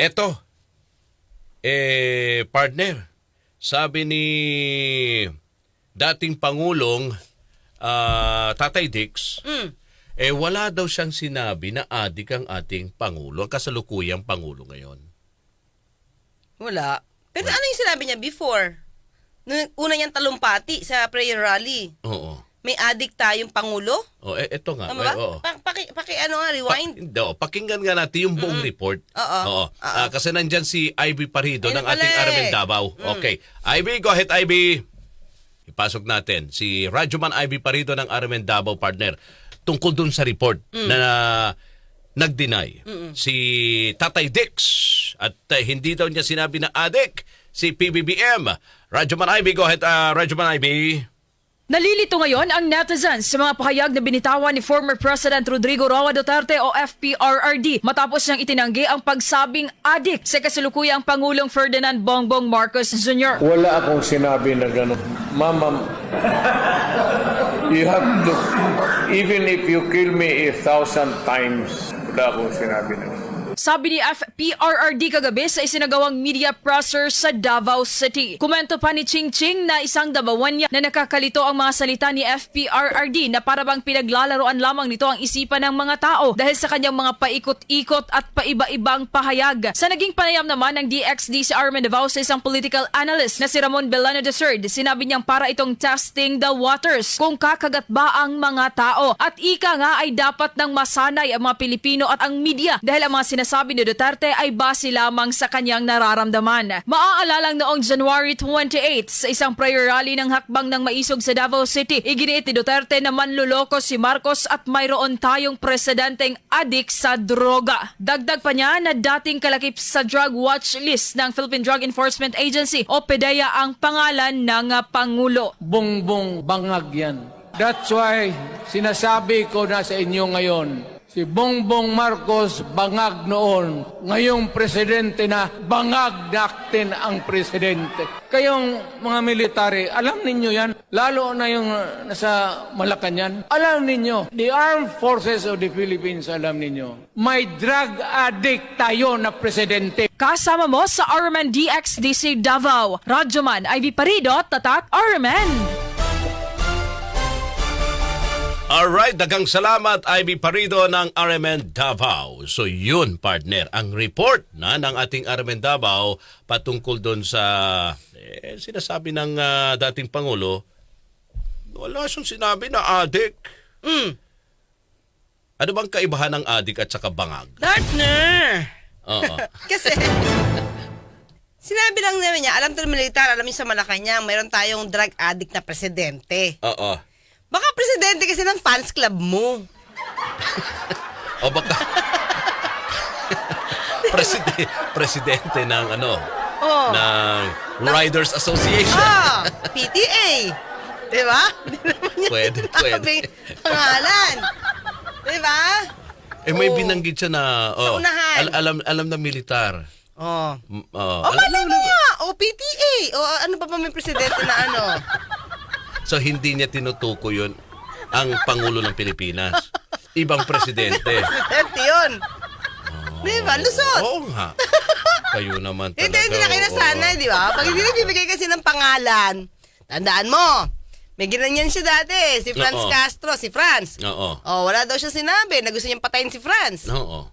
Eto, partner, sabi ni dating Pangulong Tatay Dix, wala daw siyang sinabi na adik ang ating Pangulo, ang kasalukuyang Pangulo ngayon. Wala. Pero ano yung sinabi niya before? Nung una niyang talumpati sa prayer rally. Oo. May adik tayong Pangulo? Eto nga. Tama ba? Oo. Paki ano nga, rewind? Pakinggan nga natin yung buong report. Oo. Kasi nandyan si Ivy Parido ng ating pala Armen Davao. Okay. Ivy, go ahead, Ivy. Ipasok natin si Radyoman Ivy Parido ng Armen Davao, partner. Tungkol dun sa report na nag-deny si Tatay Dix at hindi daw niya sinabi na adik si PBBM. Radyoman Ivy, go ahead, Radyoman Ivy. Nalilito ngayon ang netizens sa mga pahayag na binitawan ni former President Rodrigo Roa Duterte o FPRRD matapos niyang itinanggi ang pagsabing adik sa kasalukuyang Pangulong Ferdinand Bongbong Marcos Jr. Wala akong sinabi na gano'n. Mama, you have to, even if you kill me 1,000 times, wala akong sinabi na gano'n. Sabi ni FPRRD kagabi sa isinagawang media presser sa Davao City. Komento pa ni Ching Ching na isang Davaoan niya na nakakalito ang mga salita ni FPRRD na parabang pinaglalaroan lamang nito ang isipan ng mga tao dahil sa kanyang mga paikot-ikot at paiba-ibang pahayag. Sa naging panayam naman ng DXD si Armen Davao sa isang political analyst na si Ramon Belano III, sinabi niyang para itong testing the waters kung kakagat ba ang mga tao. At ika nga ay dapat nang masanay ang mga Pilipino at ang media dahil ang mga sinasabi ni Duterte ay base lamang sa kanyang nararamdaman. Maaalalang noong January 28 sa isang prayer rally ng hakbang ng maisog sa Davao City, iginiit ni Duterte na manluloko si Marcos at mayroon tayong presidenteng adik sa droga. Dagdag pa niya na dating kalakip sa drug watch list ng Philippine Drug Enforcement Agency o PDEA ang pangalan ng Pangulo. Bongbong bangag yan. That's why sinasabi ko na sa inyo ngayon, si Bongbong Marcos bangag noon, ngayong presidente na bangag natin ang presidente. Kayong mga military, alam ninyo yan, lalo na yung nasa Malacanang, alam ninyo, the Armed Forces of the Philippines, alam ninyo, may drug addict tayo na presidente. Kasama mo sa Armen DXDC Davao, Radyoman Ivy Parido, Tatak Armen. Alright, dagang salamat Ivy Parido ng Armen Davao. So yun, partner, ang report na ng ating Armen Davao patungkol doon sa sinasabi ng dating Pangulo, wala siyang sinabi na adik. Ano bang kaibahan ng adik at saka bangag? Partner! Oo. Kasi, sinabi lang namin niya, alam to ng militar, alam niyo sa Malacanang, mayroon tayong drug addict na presidente. Oo. Baka presidente kasi ng fans club mo. O baka presidente ng ng Riders Association. PTA. Diba? Hindi naman niya Pwede. pangalan. Diba? May binanggit siya na Sa unahan. alam na militar. Malay mo nga. PTA. Ano pa may presidente na ano? So hindi niya tinutuko yun ang Pangulo ng Pilipinas. Ibang presidente. Presidente yun. Diba? Lusot. Oo nga. Kayo naman talaga. Hindi na kayo nasanay, di ba? Pag hindi nagbibigay kasi ng pangalan, tandaan mo, may ginanyan siya dati, si Franz Castro, si Franz. Oo. Wala daw siya sinabi na gusto niyang patayin si Franz. Oo.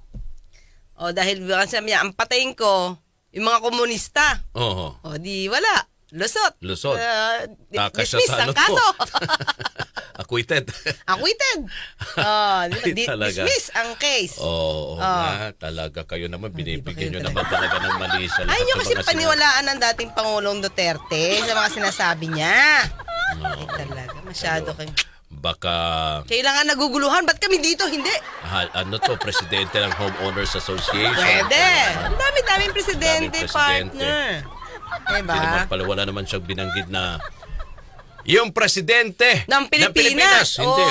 Dahil sabi niya, ang patayin ko, yung mga komunista. Oo. Di wala. Lusot. Takas siya Dismiss sa ang ano kaso. Acquitted. Acquitted. Talaga. Dismiss ang case. Oo nga. Talaga kayo naman. Binibigyan nyo naman talaga ng mali sa lahat Ayaw nyo ng kasi mga paniwalaan ng dating Pangulong Duterte sa mga sinasabi niya. Talaga. Masyado kayo. Baka Kailangan naguguluhan. Ba't kami dito? Hindi. presidente ng Homeowners Association. Pwede. Ang dami-daming presidente, partner. Diba? Hindi naman pala, wala naman siyang binanggit na yung presidente ng Pilipinas. Hindi,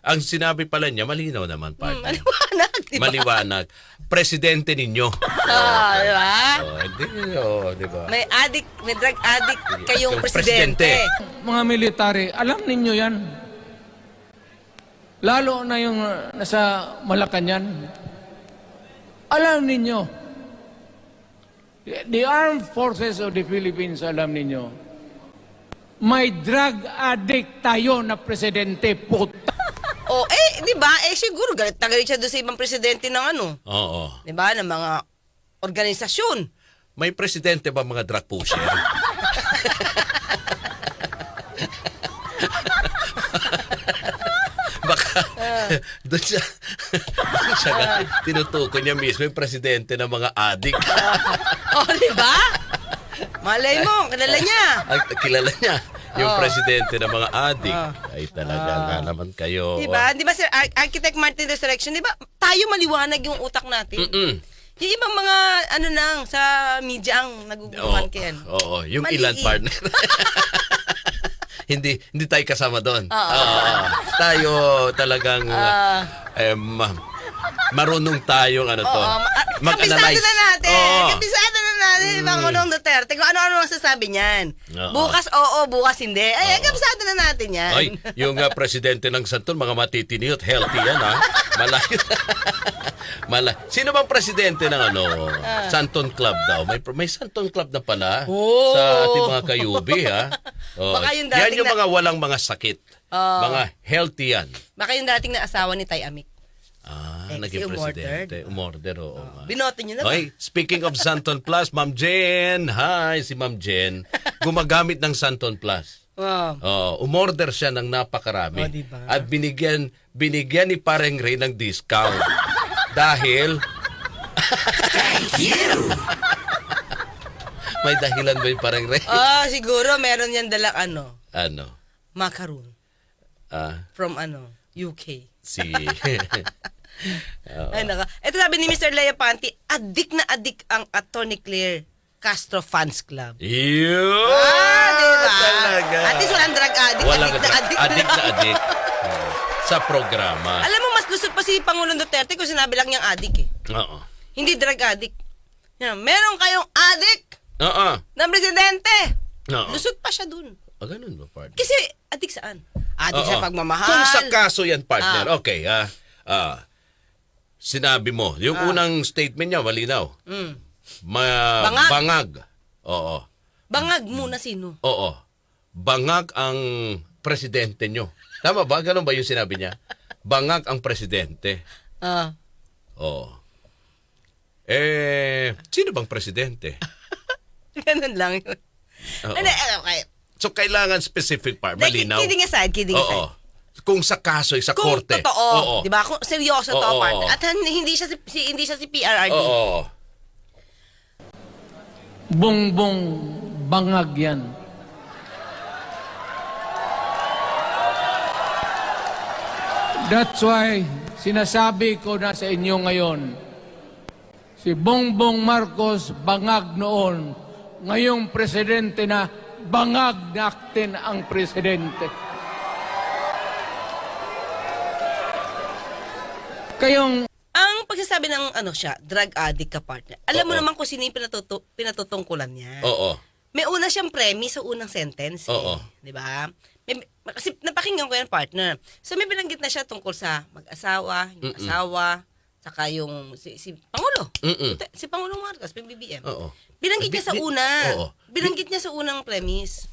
Ang sinabi pala niya, malinaw naman, partner. Maliwanag, diba? Maliwanag. Presidente ninyo. Diba? Diba? May drug addict kayong presidente. Mga military, alam ninyo yan, lalo na yung nasa Malacanang, alam ninyo, The Armed Forces of the Philippines, alam ninyo, may drug addict tayo na presidente, puta. O, di ba? Siguro, galit na galit siya doon sa ibang presidente ng ano. Oo. Di ba? Ng mga organisasyon. May presidente ba mga drug pusher? Baka doon siya tinutukoy niya mismo yung presidente ng mga adik. Di ba? Malay mo, kilala niya. Ay, kilala niya yung presidente ng mga adik. Ay talaga nga naman kayo. Di ba? Di ba, Sir Architect Martin Resurrection, di ba? Tayo maliwanag yung utak natin. Yung ibang mga, sa media ang nagugustuhan kaya. Oo, yung Maliit. ilan partner. hindi tayo kasama doon. Oo. Tayo talagang marunong tayong Kapisado na natin. Oo. Kapisado na natin. Pangulong Duterte. Kung ano-ano ang sasabi niyan. Oo. Bukas oo, bukas hindi. Ay, kapisado na natin yan. Ay, yung presidente ng Santon, mga matitiniot, healthy yan ha. Malayo. Sino bang presidente ng Santon Club daw? May Santon Club na pala sa ating mga kayubi ha. Baka yung yan dating yung mga walang mga sakit. Mga healthy yan. Baka yung dating na asawa ni Tay Amik. Naging si presidente. Umorder, oo. Binoto niyo na ba? Okay, speaking of Santon Plus, Ma'am Jen. Hi, si Ma'am Jen. Gumagamit ng Santon Plus. Umorder siya ng napakarami. Diba? At binigyan ni Pareng Ray ng discount. Dahil... Thank you! May dahilan ba yung Pareng Ray? Siguro meron yan dalang Ano? macaroon. From UK. Ay, naka. Ito sabi ni Mr. Lea Panti, adik na adik ang Attorney Claire Castro Fans Club. Yun! Diba? Talaga. At least walang drug addict. Adik na adik. Sa programa. Alam mo, mas lusot pa si Pangulong Duterte kung sinabi lang niyang adik eh. Oo. Hindi drug addict. Yan, meron kayong adik Oo. ng presidente. Oo. Lusot pa siya dun. Ganun ba, partner? Kasi adik saan? Adik sa Oo. pagmamahal. Kung sa kaso yan, partner, okay, sinabi mo, yung unang statement niya, malinaw. Bangag. Bangag. Oo. Bangag muna sino? Oo. Bangag ang presidente nyo. Tama ba? Ganun ba yung sinabi niya? Bangag ang presidente. Oo. Sino bang presidente? Ganun lang yun. Oo. Okay. So, kailangan specific part. Malinaw. Kidding aside. Oo. Kung sa kaso, sa Kung korte. totoo, Oo. di ba? Kung seryoso to, Oo. partner. At hindi siya si PRRD. Oo. Bongbong bangag yan. That's why sinasabi ko na sa inyo ngayon, si Bongbong Marcos bangag noon, ngayong presidente na bangag natin ang presidente. Kayong Ang pagsasabi ng siya, drug addict ka, partner. Alam mo Oo. naman kung sino yung pinatutungkulan niya. Oo. May una siyang premise sa unang sentence. Oo. Di ba? Kasi napakinggan ko yan, partner. So may binanggit na siya tungkol sa mag-asawa, yung asawa, saka yung si Pangulo. Si Pangulong Marcos, PBBM. Oo. Binanggit niya sa una. Oo. Binanggit niya sa unang premise.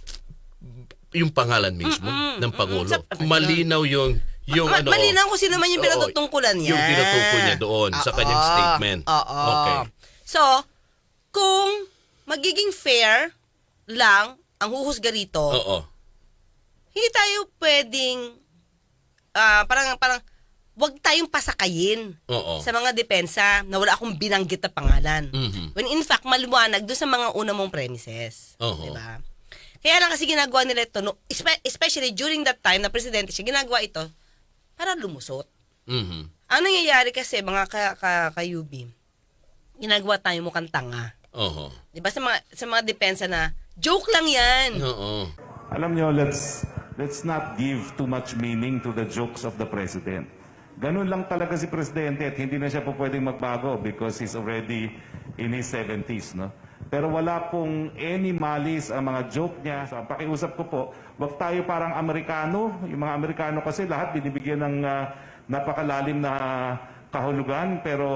Yung pangalan mismo ng Pangulo. Malinaw yung Malinaw kung sino man yung pinatutungkulan niya. Yung tinutukoy niya doon sa kanyang statement. Oo. Okay. So, kung magiging fair lang ang huhusga rito, Oo. hindi tayo pwedeng parang wag tayong pasakayin Oo. sa mga depensa na wala akong binanggit na pangalan. Mhm. When in fact, maliwanag doon sa mga una mong premises. Oo. Diba? Kaya lang kasi ginagawa nila ito, especially during that time na presidente siya, ginagawa ito para lumusot. Mhm. Ang nangyayari kasi, mga kayubi, ginagawa tayo mukhang tanga. Oo. Diba sa mga depensa na, joke lang yan. Oo. Alam nyo, let's not give too much meaning to the jokes of the president. Ganun lang talaga si presidente at hindi na siya po pwedeng magbago because he's already in his 70s, no? Pero wala pong any malice ang mga joke niya. So, ang pakiusap ko po, wag tayo parang Amerikano. Yung mga Amerikano kasi lahat binibigyan ng napakalalim na kahulugan. Pero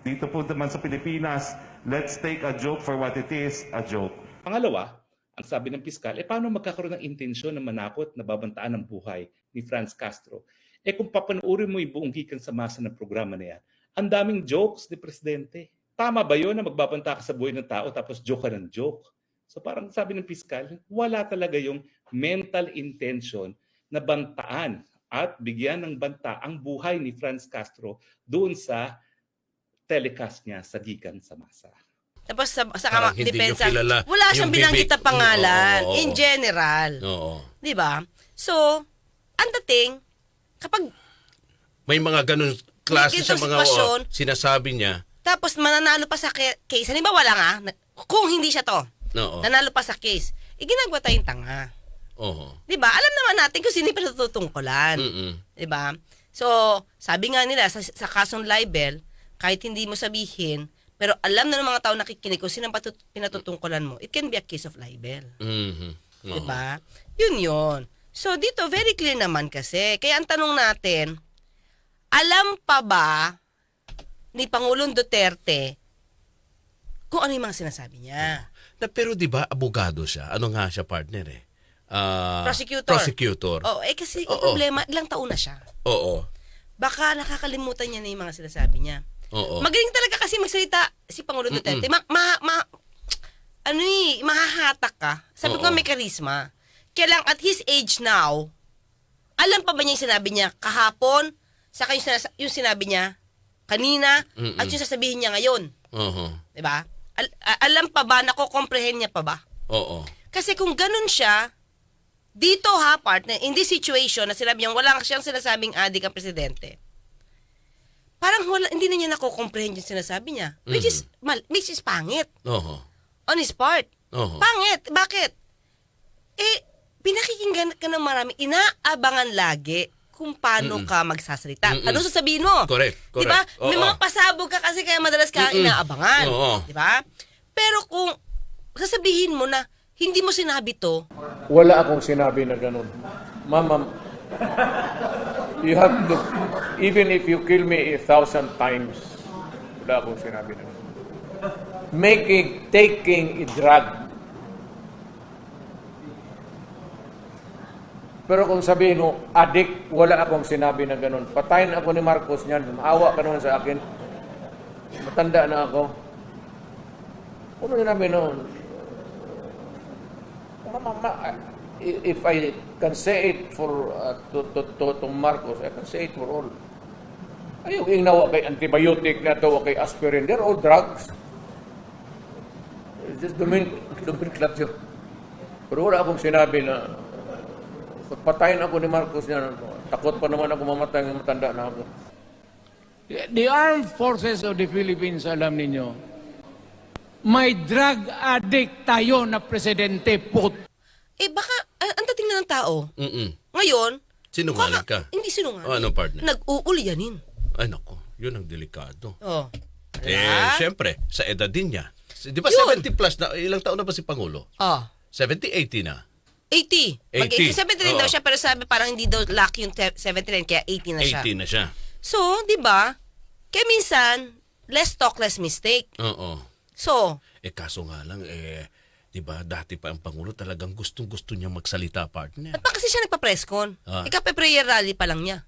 dito po naman sa Pilipinas, Let's take a joke for what it is, a joke. Pangalawa, ang sabi ng piskal, paano magkakaroon ng intensyon na manakot na babantaan ng buhay ni Franz Castro? Kung papanoorin mo yung buong gikan sa masa ng programa na yan, ang daming jokes ni Presidente. Tama ba yun na magbabanta ka sa buhay ng tao tapos joke ka ng joke? So parang sabi ng piskal, wala talaga yung mental intention na bantaan at bigyan ng banta ang buhay ni Franz Castro doon sa telecast niya sa gikan sa masa. Tapos sa Parang hindi depensa, nyo kilala wala siyang yung binanggit na bibig. pangalan. Oo. In general. Oo. Di ba? So, ang dating, kapag May mga ganun klase May sa ganitong mga sitwasyon. sinasabi niya. tapos mananalo pa sa case, halimbawa lang kung hindi siya to, Oo. nanalo pa sa case, ginagawa tayong tanga. Oo. Di ba? Alam naman natin kung sino yung pinatutungkulan. Mm-mm. Di ba? So, sabi nga nila, sa kasong libel, kahit hindi mo sabihin, pero alam na ng mga tao nakikinig kung sino ang pinatutungkulan mo, it can be a case of libel. Mhm. Oo. Diba? Yun. So, dito, very clear naman kasi. Kaya ang tanong natin, alam pa ba ni Pangulong Duterte kung ano yung mga sinasabi niya? Pero 'di ba abogado siya? Ano nga siya, partner eh? Prosecutor. Prosecutor. Kasi Oo. yung problema, ilang taon na siya. Oo. Baka nakakalimutan niya na yung mga sinasabi niya. Oo. Magaling talaga kasi magsalita si Pangulong Duterte. Mahahatak ka. Sabi ko Oo. nga may karisma. Kaya lang at his age now, alam pa ba niya yung sinabi niya kahapon, saka yung sinabi niya kanina, at yung sasabihin niya ngayon. Oo. Diba? Alam pa ba, nako-comprehend niya pa ba? Oo. Kasi kung ganun siya, dito partner, in this situation na sinabi niya, wala siyang sinasabing adik ang presidente, parang hindi na niya nako-comprehend yung sinasabi niya. Which is pangit. Oo. On his part. Oo. Pangit. Bakit? Pinakikinggan ka ng marami, inaabangan lagi kung paano ka magsasalita. Ano sasabihin mo? Correct. Diba? May Oo. mga pasabog ka kasi kaya madalas ka inaabangan. Oo. Diba? Pero kung sasabihin mo na hindi mo sinabi to, Wala akong sinabi na ganun. Ma'am, you have to, even if you kill me 1,000 times, wala akong sinabi na ganun. Taking a drug. Pero kung sabihin mo, addict, wala akong sinabi na ganun. Patayin ako ni Marcos niyan. Maawa ka naman sa akin. Matanda na ako. Ano sinabi noon? If I can say it for to Marcos, I can say it for all. Ayaw ingnawa kay antibiotic na to, kay aspirin. They're all drugs. It's just nomenclature. Pero wala akong sinabi na patayin ako ni Marcos niya. Takot pa naman ako mamatay ng matanda na ako. The Armed Forces of the Philippines, alam ninyo, may drug addict tayo na presidente, baka, ang dating na ng tao. Mm-mm. Ngayon, Sinungaling ka. Hindi sinungaling. O, ano, partner? Nag-uulyanin. Ay nako, yun ang delikado. Oh. Diba? Syempre, sa edad din niya. Di ba Yun. 70 plus na? Ilang taon na ba si Pangulo? Oh. 70, 80 na. 80. 80. 79 daw Oo. siya, pero sabi parang hindi daw lucky yung 79, kaya 80 na siya. 80 na siya. So, di ba? Kaya minsan, less talk, less mistake. Oo. So, Kaso nga lang, di ba, dati pa ang Pangulo talagang gustong-gusto niya magsalita, partner. at pa kasi siya nagpa-presscon? Ah. Ika-prayer rally pa lang niya.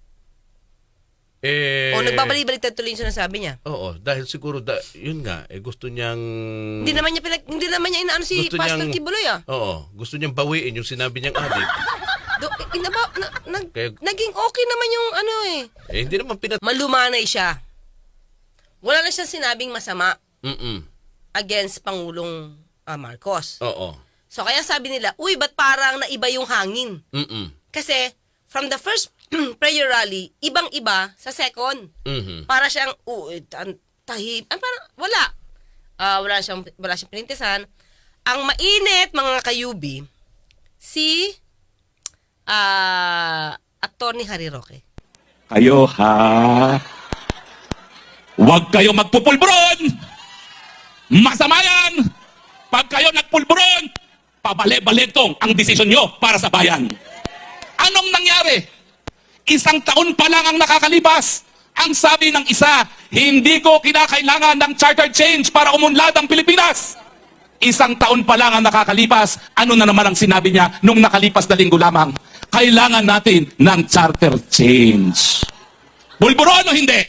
O nagbabalik-balik tuloy yung sinasabi niya. Oo, dahil siguro, yun nga, gusto niyang... Hindi naman niya inaano si Gusto Pastor niyang- Kibuloy Oo, gusto niyang bawiin yung sinabi niyang adik. Naging okay naman yung Hindi naman malumanay siya. Wala na siyang sinabing masama Mm-mm. against Pangulong Marcos. Oo. So kaya sabi nila, uy, ba't parang naiba yung hangin? Mm-mm. Kasi from the first prayer rally, ibang-iba sa second. Mhm. Para siyang, parang wala. Wala siyang pinintisan. Ang mainit, mga kayubi, si Atty. Harry Roque. Kayo ha? Huwag kayo magpupulburon! Masama yan! Pag kayo nagpulburon, pabalik-baliktong ang desisyon nyo para sa bayan. Anong nangyari? 1 taon pa lang ang nakakalipas Ang sabi ng isa, hindi ko kinakailangan ng charter change para umunlad ang Pilipinas. Isang taon pa lang ang nakakalipas, ano na naman ang sinabi niya nung nakalipas na linggo lamang? Kailangan natin ng charter change. Bulburon o hindi?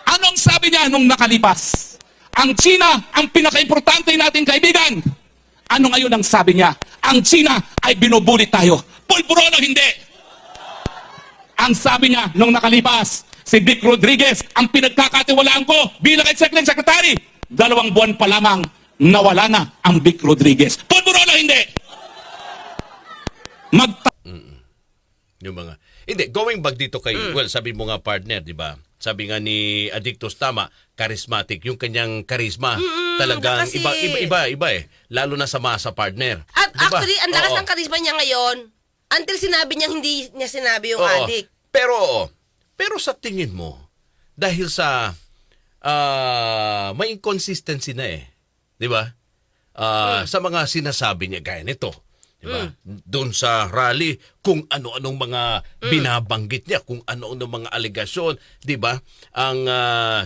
Anong sabi niya nung nakalipas? Ang China, ang pinaka-importante nating kaibigan. Ano ngayon ang sabi niya? Ang China ay binubulit tayo. Bulburon o hindi? Ang sabi niya nung nakalipas, si Vic Rodriguez, ang pinagkakatiwalaan ko bilang Executive Secretary, 2 buwan pa lamang, nawala na ang Vic Rodriguez. Bulburon o hindi? Yung mga hindi, going back dito kay well, sabi mo nga partner, 'di ba? Sabi nga ni Adictus tama, charismatic yung kanyang charisma. Talagang kasi- iba eh. Lalo na sa masa partner. At Di ba? actually, ang lakas Oo. ng karisma niya ngayon, until sinabi niya hindi niya sinabi yung Oo. adik. Pero sa tingin mo, dahil sa may inconsistency na eh. 'Di ba? Sa mga sinasabi niya gaya nito. Diba? Doon sa rally, kung ano-anong mga binabanggit niya, kung ano-anong mga aligasyon, di ba? Ang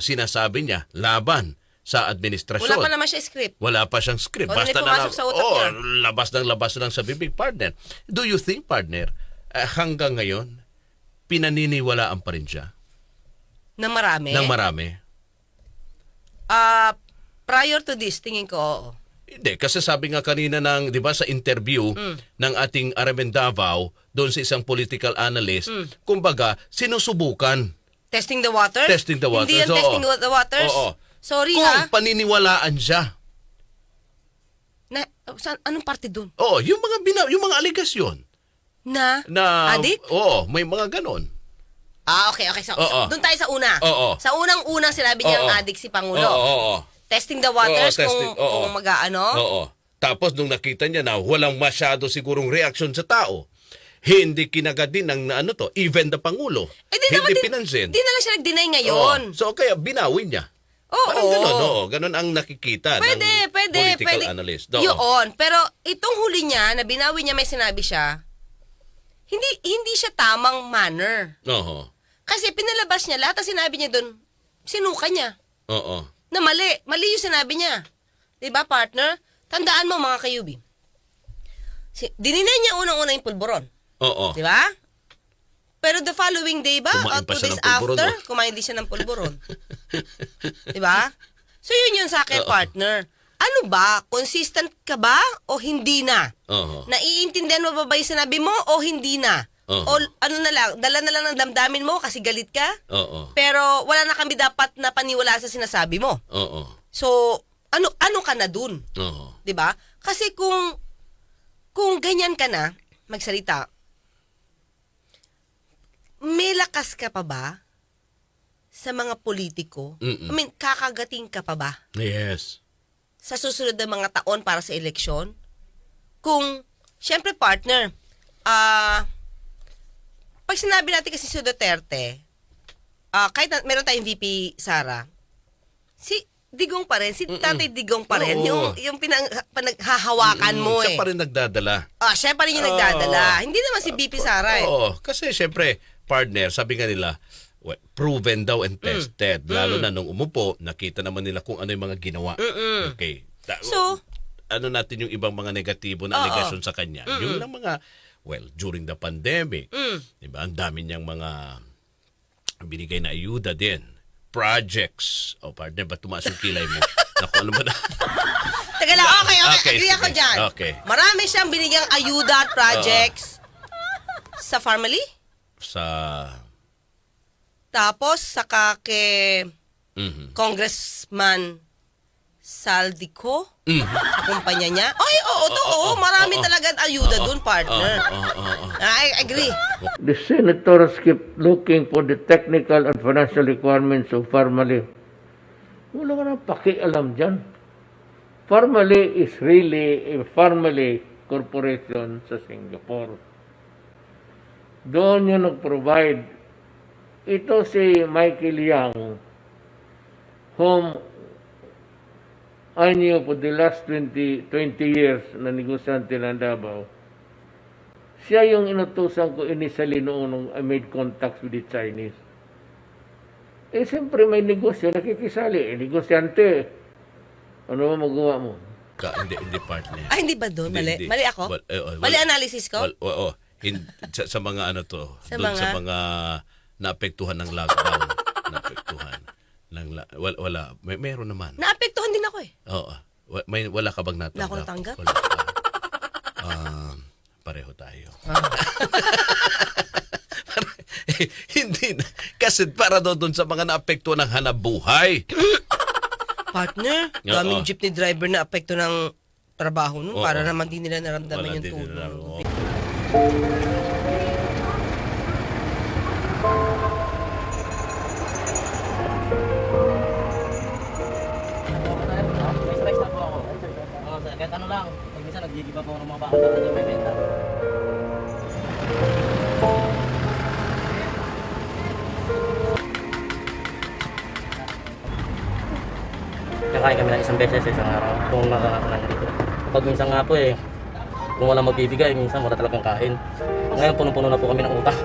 sinasabi niya, laban sa administrasyon. Wala pa naman siya script. Wala pa siyang script. Wala na pumasok sa utak niya. Labas lang sa bibig, partner. Do you think, partner, hanggang ngayon, pinaniniwalaan pa rin siya Na marami. ng marami? Prior to this, tingin ko, oo. Hindi, kasi sabi nga kanina ng, di ba, sa interview ng ating Aramen Davao, doon sa isang political analyst, kumbaga, sinusubukan. Testing the waters? Testing the waters, Hindi yan oo. testing the waters? Oo. Sorry Kung paniniwalaan siya. Anong parte dun? Oo, yung mga aligasyon. Na adik? Oo, may mga ganon. Okay. So, Oo. doon tayo sa una. Oo. Sa unang-unang sinabi niya Oo. ang adik si Pangulo. Oo. Testing the waters Oo, kung mag-ano. Oo. Tapos nung nakita niya na walang masyado sigurong reaksyon sa tao, hindi kinagad din ng even the Pangulo. Hindi pinansin. Di na lang siya nag-deny ngayon. Oo. So kaya binawi niya. Oo. Parang gano'n, oo. Ganon ang nakikita ng political analyst. Oo. Yun. Pero itong huli niya, na binawi niya, may sinabi siya, hindi siya tamang manner. Oo. Kasi pinalabas niya, lahat ng sinabi niya doon, sinuka niya. Oo. Na mali. Mali yung sinabi niya. Diba, partner? Tandaan mo, mga kayubi. Dininay niya unang-una yung pulburon. Oo. Diba? Pero the following day ba? Kumain O pa 2 siya days ng pulburon, after, no? kumain din siya ng pulburon. Diba? So yun sa akin, Oo. partner. Ano ba? Consistent ka ba o hindi na? Oo. Naiintindihan mo ba yung sinabi mo o hindi na? Oo. O ano na lang, dala na lang ng damdamin mo kasi galit ka? Oo. Pero wala na kami dapat na paniwala sa sinasabi mo. Oo. So, ano ka na dun? Oo. 'Di ba? Kasi kung ganyan ka na magsalita, may lakas ka pa ba sa mga politiko? I mean, kakagating ka pa ba Yes. sa susunod na mga taon para sa eleksyon? Kung, syempre partner, pag sinabi natin kasi si Duterte, kahit meron tayong VP Sara, si Digong pa rin, si Tatay Digong pa rin, Oo. yung pinaghahawakan mo Siya pa rin nagdadala. Siya pa rin yung nagdadala. Hindi naman si VP Sara eh. Oo. Kasi syempre, partner, sabi nga nila, proven daw and tested. Lalo na nung umupo, nakita naman nila kung ano yung mga ginawa. Okay. So, ano natin yung ibang mga negatibo na aligasyon sa kanya? Yung lang mga, during the pandemic, diba, ang dami niyang mga binigay na ayuda din. Projects. Partner, ba't tumaas yung kilay mo? Naku, ano ba na? Teka lang, okay. Okay, Agree ako sige. dyan. Okay. Marami siyang binigyang ayuda at projects sa family. Tapos, saka kay Congressman Saldico sa kumpanya niya. Ay, oo, marami talagang ayuda dun, partner. I agree. The senators keep looking for the technical and financial requirements of Farmally. Wala ka nang pakialam dyan. Farmally is really a Farmally corporation sa Singapore. Doon yung nag-provide. Ito si Michael Yang, whom I knew for the last 20 years na negosyante ng Davao. Siya yung inutusan ko initially noong I made contacts with the Chinese. siyempre may negosyo, nakikisali. Negosyante. Ano mo magawa mo? Hindi partner. Hindi ba doon? Mali? Hindi. Mali ako? Mali analysis ko? Oo. Sa mga ano to, Sa doon sa mga- mga naapektuhan ng lockdown, naapektuhan wala. Meron naman. Naapektuhan din ako eh. Oo. Wala ka bang natanggap? Wala akong natanggap. Wala ka. Pareho tayo. Hindi na. Kasi para doon sa mga naapektuhan ng hanap buhay. Partner, Oo. daming jeepney driver na apekto ng trabaho nun. Oo. Para naman din nila naramdaman Wala yung din tulong. nila. Oo. May strikes na po ako. Oo, sir. Kahit ano lang. Pag minsan nag-give up ako ng mga bakal na hindi may benta. Kakain kami ng isang beses sa isang araw kung nakakanan dito. Kapag minsan nga po kung wala magbibigay, minsan wala talagang kain. Ngayon punong-puno na po kami ng utang.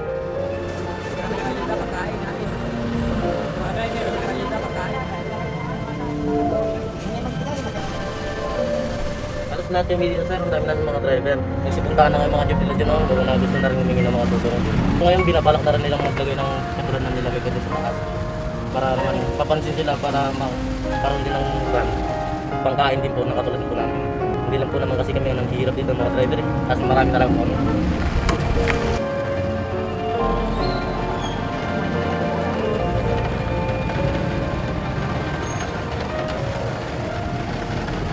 Halos lahat yung media sir, ang dami natin mga driver. Nagsipuntahan na nga yung mga jeep nila dyan noon, gawin na gusto na rin humingi ng mga tutulong. Ngayon binabalak na rin nilang maglagay ng katulad na nilagay ko dito sa taas. Para naman papansin sila para magkaroon din ng pangkain din po na katulad po namin. Hindi lang po naman kasi kami ang hirap dito mga driver kasi marami talaga po kami.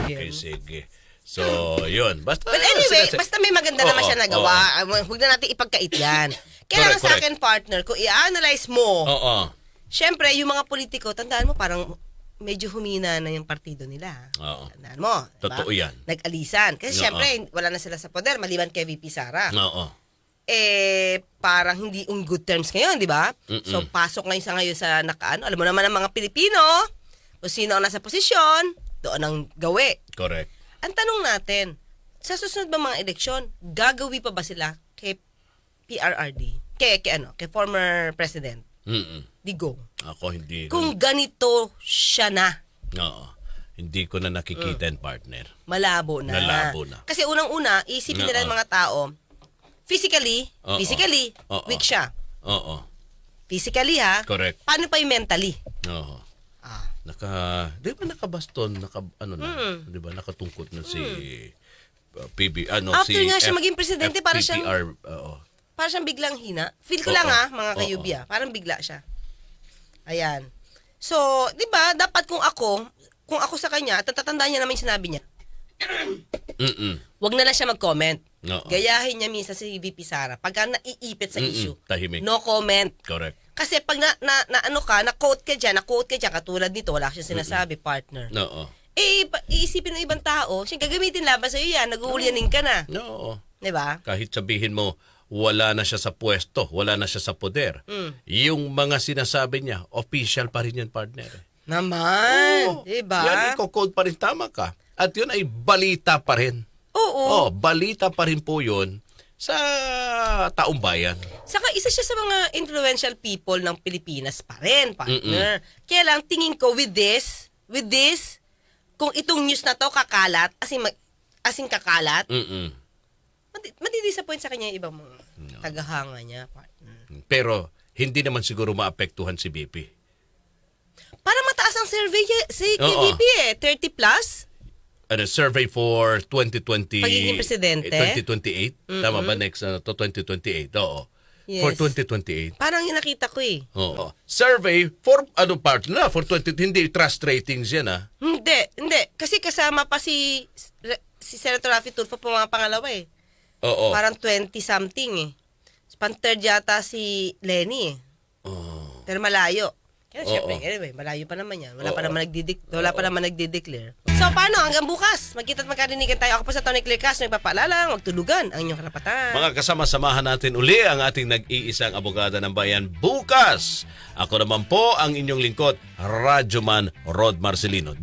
Okay, sige. So, yun. Basta, But anyway, sila- basta may maganda naman Oo, siya nagawa. Huwag na natin ipagkait yan. Kaya lang sa Correct, akin, partner, kung i-analyze mo, Oo. syempre, yung mga politiko, tandaan mo, parang medyo humina na yung partido nila. Oo. Tandaan mo. Diba? Totoo yan. Nag-alisan. Kasi Oo. syempre, wala na sila sa poder, maliban kay VP Sara. Oo. Parang hindi on good terms ngayon, di ba? Mm-mm. So, pasok ngayon sa nakaano. Alam mo naman ang mga Pilipino, kung sino ang nasa posisyon, doon ang gawi. Correct. Ang tanong natin, sa susunod ba mga eleksyon, gagawi pa ba sila kay PRRD? Kay former President Digong? Ako hindi. Kung ganito siya na, Oo. Hindi ko na nakikita yung partner. malabo na. Malabo na. Kasi unang-una, isipin nila ng mga tao, physically, Oo. Oo. weak siya. Oo. Physically ha, Correct. paano pa yung mentally? Oo. Ah. Di ba nakabaston, di ba nakatungkot na si PB, After nga siya maging presidente, para siyang- FPPR, oo. Parang siyang biglang hina. Feel ko Oo. lang mga Oo. kayubya. Parang bigla siya. Ayan. So, di ba, dapat kung ako sa kanya, at tatandaan niya naman yung sinabi niya, wag na lang siya mag-comment. Oo. Gayahin niya minsan si VP Sara. Pagka naiipit sa issue, Tahimik. no comment. Correct. Kasi pag na-quote ka dyan, katulad nito, wala siyang sinasabi, partner. Oo. Iisipin ng ibang tao, siya gagamitin laban sa'yo yan, nag-uulyanin ka na. Oo. Di ba? Kahit sabihin mo, wala na siya sa pwesto, wala na siya sa poder. Yung mga sinasabi niya, official pa rin yan, partner. Naman. Oo. Di ba? Yan, iko-code pa rin, tama ka. At yun ay balita pa rin. Oo. Balita pa rin po yun sa taong bayan. Saka isa siya sa mga influential people ng Pilipinas pa rin, partner. Kaya lang, tingin ko with this, kung itong news na to kakalat, asing kakalat, madidisappoint sa kanya yung ibang mga tagahanga niya, partner. Pero hindi naman siguro maapektuhan si BP. Para mataas ang survey si Oo. KVP 30 plus. Survey for 2020 Pagiging presidente? 2028. Tama ba next to 2028? Oo. Yes. For 2028. Parang yung nakita ko eh. Oo. Survey for partner for 20 hindi trust ratings yan ah. Hindi. Kasi kasama pa si Senator Raffy Tulfo pa mga pangalawa eh. Oo. Parang 20-something eh. Pan-third yata si Lenny eh. Oh. Pero malayo. Kaya Oo. syempre, anyway, malayo pa naman yan. Wala pa Oo. naman nagdi-declare. So, paano? Hanggang bukas. Magkita't magkarinigan tayo. Ako po sa Tony Claire Castro. Nagpapaalala, huwag tulugan ang inyong karapatan. Mga kasama-samahan natin uli ang ating nag-iisang abogada ng bayan bukas. Ako naman po ang inyong lingkod, Radyoman Rod Marcelino.